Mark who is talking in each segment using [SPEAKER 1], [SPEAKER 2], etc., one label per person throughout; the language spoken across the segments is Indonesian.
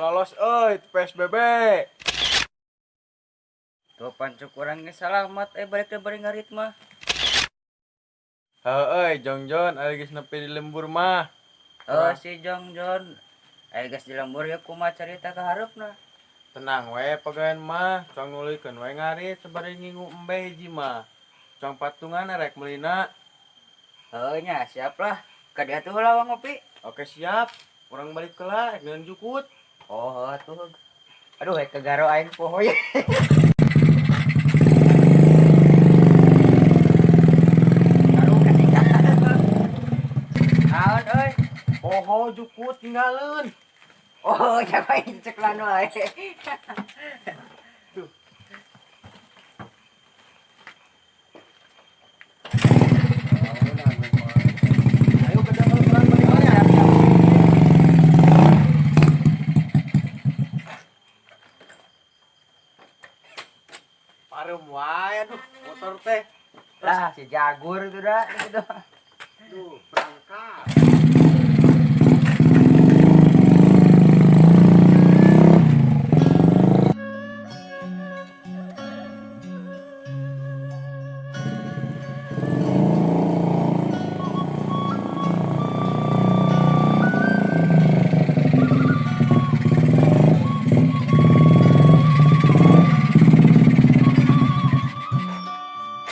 [SPEAKER 1] lolos PSBB.
[SPEAKER 2] Tuh pancuk urang geus salamat balik teh bari ngarit mah.
[SPEAKER 1] Heueuy, Jongjon aya geus nepi di lembur mah.
[SPEAKER 2] Si Jongjon geus di lembur ya kumaha carita ka hareupna.
[SPEAKER 1] Tenang we pagawean mah, cong nuluykeun we ngarit sabari ngingu embe hiji mah. Cong patungan rek meulina.
[SPEAKER 2] Heuh nya siap lah. Ka dieu atuh heula ngopi.
[SPEAKER 1] Oke siap. Urang balik heula rek neun jukut.
[SPEAKER 2] Oh, atuh. Aduh, kegaro aing poho ya. Naon euy?
[SPEAKER 1] Poho jukut tinggalin.
[SPEAKER 2] Oh, siapa yang cek lanu ae.
[SPEAKER 1] Duh. Ayo ke dalam urang balik heula. Parem wae aduh motor teh.
[SPEAKER 2] Lah, si Jagur itu dah gitu.
[SPEAKER 1] Duh, berangkat.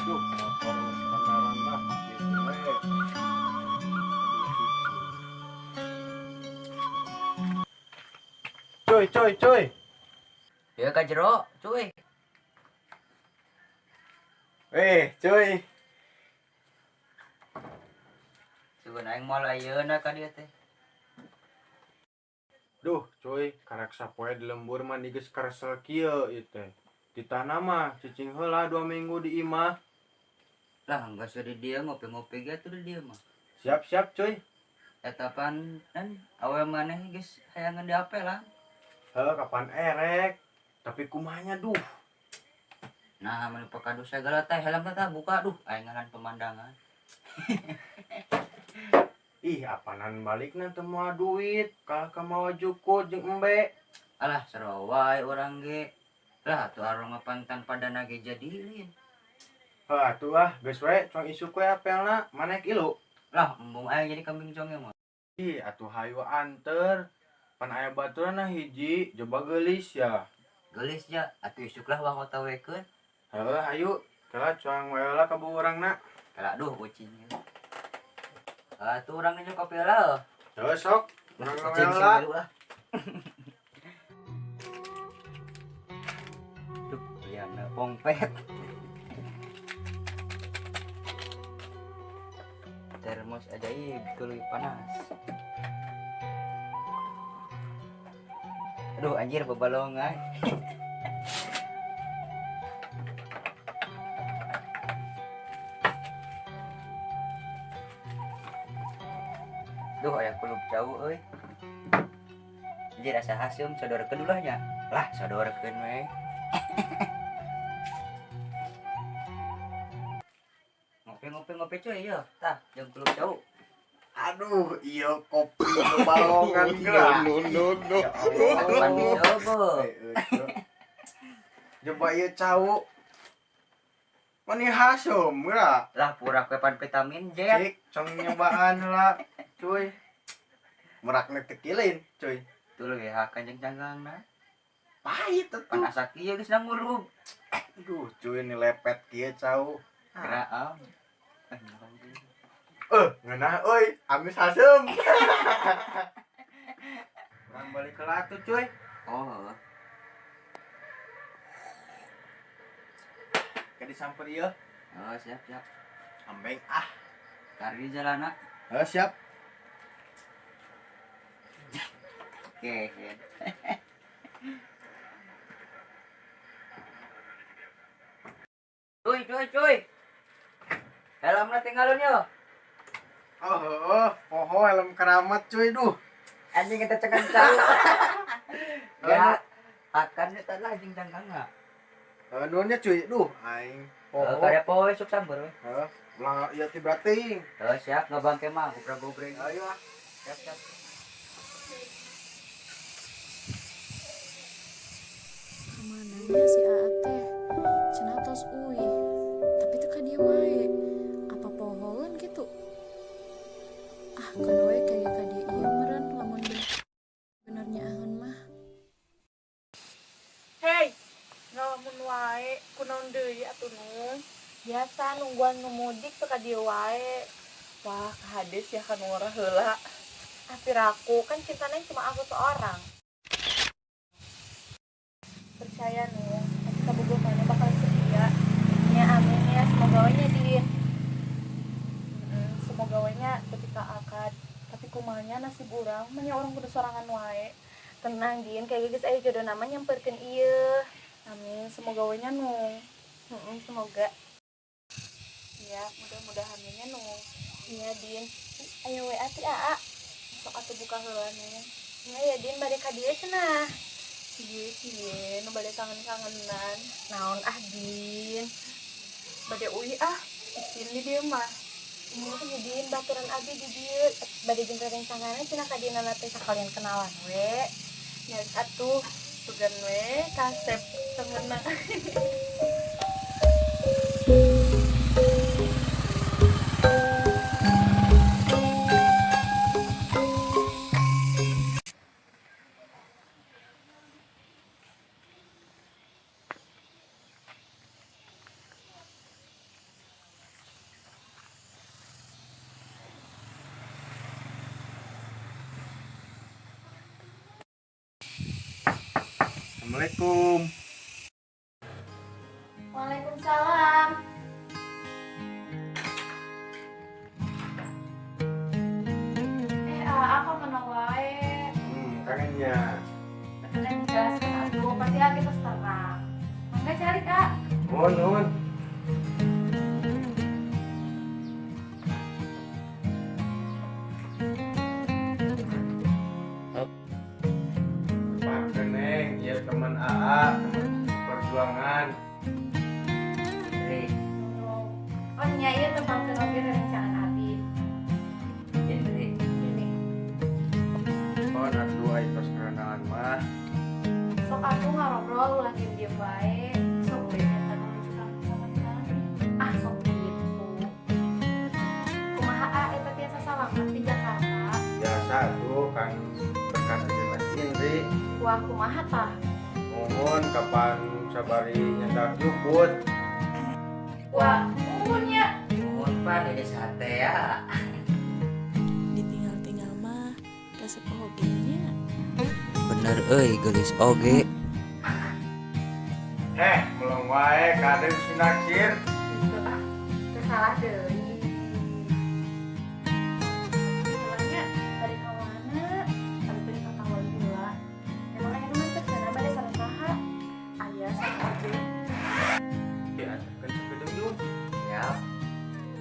[SPEAKER 1] Duh, motor beneran dah gitu we. Cuy.
[SPEAKER 2] Ya ka jero, cuy.
[SPEAKER 1] Cuy.
[SPEAKER 2] Sugan aing moal ayeuna ka dieu teh.
[SPEAKER 1] Duh, cuy, karek sapoe di lembur mah geus karesel kieu ieu teh. Di tanah mah cicing heula 2 minggu di imah.
[SPEAKER 2] Lah, enggak usah di dieu ngopi-ngopi ge tuh di dieu mah.
[SPEAKER 1] Siap, cuy.
[SPEAKER 2] Eta pan awewe maneh geus hayangan di apel lah.
[SPEAKER 1] Heuh, kapan erek? Tapi kumanya duh.
[SPEAKER 2] Nah, mun pakadu segala teh helm teh buka duh aing ngaran pemandangan.
[SPEAKER 1] Ih, apanan balikna teu moal duit, kalah ka mawa jukut jeung embe.
[SPEAKER 2] Alah, sarua wae urang ge. Lah, atuh arung pantan padana ge jadilin.
[SPEAKER 1] Heuh, atuh ah, geus we, cong isuk we apelna, manek ilu.
[SPEAKER 2] Lah, embung aing jadi kambing conge mah.
[SPEAKER 1] Ih, atuh hayu anter. Pan aya baturna hiji, coba geulis ya.
[SPEAKER 2] Geulis ja, atuh isuk lah wah otawekeun.
[SPEAKER 1] Heuh, hayu. Kala cuang we heula ka urangna.
[SPEAKER 2] Kala duh ucingnya. Atuh urang nanya kopi heula.
[SPEAKER 1] Heuh, sok. Urang we
[SPEAKER 2] Ucing
[SPEAKER 1] heula.
[SPEAKER 2] sih lah. Duh, liana pongpet. Termos ajaib tuluy panas. Aduh anjir bebalongan. Duh aya kulup jauh euy. Anjir asa hasum sodorkeun ulah nya. Lah sodorkeun we. Ngopi cuy yeuh. Tah jeung kulup jauh.
[SPEAKER 1] Aduh, iya kopi balongan gerak.
[SPEAKER 3] No.
[SPEAKER 2] Pan dicoba.
[SPEAKER 1] Coba ieu cau. Mani hasum gerak.
[SPEAKER 2] Lah pura ke pan vitamin J.
[SPEAKER 1] Cik, cong nyobaan heula, cuy. Merakna tekilin, cuy.
[SPEAKER 2] Tuluy ya kanjeng canggangna.
[SPEAKER 1] Pahit atuh.
[SPEAKER 2] Pan asa kieu geus ngurug.
[SPEAKER 1] Aduh, cuy ini lepet kieu cau.
[SPEAKER 2] Kiraam.
[SPEAKER 1] Ngeunah euy, amis hasem. Urang balik ke latu, cuy.
[SPEAKER 2] Oh.
[SPEAKER 1] Ke disamper ieu.
[SPEAKER 2] Oh, siap.
[SPEAKER 1] Ambeng ah.
[SPEAKER 2] Kari jalana.
[SPEAKER 1] Siap.
[SPEAKER 2] Oke. Cuy. Helmna tinggalin yo.
[SPEAKER 1] Poho helm keramat cuy, duh.
[SPEAKER 2] Anjing kita cekan cau. Ya, akan eta lah jeung canggangna.
[SPEAKER 1] Nuhunnya cuy, duh, aing poho.
[SPEAKER 2] Kada poe sok sabar we.
[SPEAKER 1] Ulah ieu ti brating.
[SPEAKER 2] Siap ngabangke mah gobrang-gobreng.
[SPEAKER 1] Ayo ah.
[SPEAKER 2] Siap.
[SPEAKER 3] nya si Aa teh cenah tos uih tapi teu ka dieu wae apa pohoeun gitu kana we kayak ka dieu ieu meureun lamun benernya ahun mah.
[SPEAKER 4] Hei, ngalamun wae, kunaon deui atuh nu? Biasa nungguan nu mudik teu ka dieu wae. Wah, kahades ya kan ngora heula. Piraku kan cintanya cuma aku seorang. Percaya nu, pasti kabogohana bakal setia. Ya amin ya, semoga we nya Din. Semoga we nya ketika akad. Tapi kumanya nasib urang, manya orang kudu sorangan wae. Tenang Din, kayak geus aya jodoh nama nyamperkeun ieu. Amin, semoga we nya nu. Semoga. Ya, mudah-mudahan we nya nu. Iya Din. Ayo we ati Aa. Sok atuh buka heula nu. Nya ya Din bade ka dieu cenah. Ieu nu bade kangen-kangenan. Naon Din? Bade uih isin di dieu mah. Ini teh Din baturan abdi di dieu. Bade jeung rerencanganna cenah ka dieu teh sakalian kenalan we. Ya atuh sugan we kasep temenan.
[SPEAKER 1] Assalamualaikum.
[SPEAKER 4] Waalaikumsalam. Apa mana wae?
[SPEAKER 1] Kangennya.
[SPEAKER 4] Bener gas atuh, pasti kita terang. Mangga cari Kak.
[SPEAKER 1] Nuhun. Neng, ya teman AA, teman perjuangan.
[SPEAKER 4] Oh nya ieu tempat oge rerencangan abi.
[SPEAKER 2] Jadi
[SPEAKER 4] Ini.
[SPEAKER 1] Oh, nak dua ikhlas kerenangan mah.
[SPEAKER 4] Sok aku ngarobrol ulah diem bae. Sok we minta menunjukkan kesalahan. Sok gitu. Kumaha eta tiasa salamat di Jakarta.
[SPEAKER 1] Biasa tuh kan berkat jelas Indri.
[SPEAKER 4] Wah kumaha tah?
[SPEAKER 1] Mohon kapan sabari nyendak juput.
[SPEAKER 4] Wah, umurnya
[SPEAKER 2] mohon Pak dede sate ya.
[SPEAKER 3] Ditinggal-tinggal mah resep oge nya.
[SPEAKER 2] Bener gelis oge.
[SPEAKER 1] Melong wae kadang sinaksir.
[SPEAKER 4] salah deui. Salahnya bade ka mana? Bade ka kawan heula. Emang aya nu teh cenah bade saha? Aya sama oge.
[SPEAKER 1] Diantarkan sepedang yuk.
[SPEAKER 2] Siap.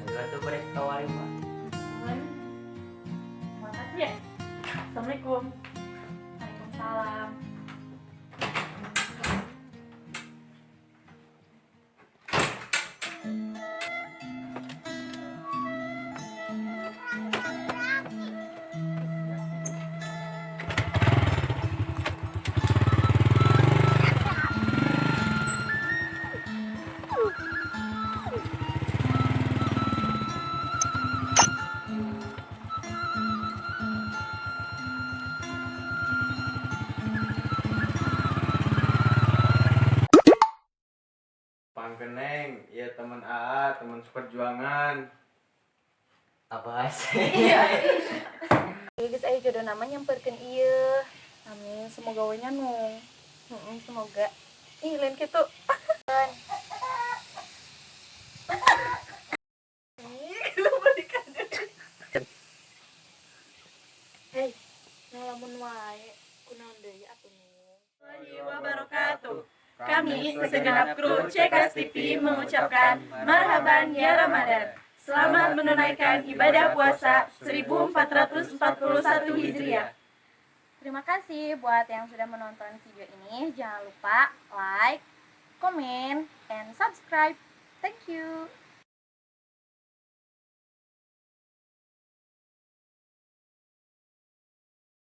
[SPEAKER 2] Ayo tuh balik kawali mah.
[SPEAKER 4] Makasih ya. Assalamualaikum. Waalaikumsalam.
[SPEAKER 1] Pangkeneng, ya teman AA, teman seperjuangan.
[SPEAKER 2] Apa sih?
[SPEAKER 4] Iya. Geus aya jodoh nama nyamperkeun ieu. Amin, semoga we nya nu. Semoga. Ih, lain kitu. Hei, ngalamun wae kunaon deui atuh nu. Wabarakatuh. Kami segenap kru Cekas TV mengucapkan marhaban ya Ramadan. Selamat menunaikan ibadah puasa 1441 Hijriah. Terima kasih buat yang sudah menonton video ini. Jangan lupa like, comment, and subscribe. Thank you.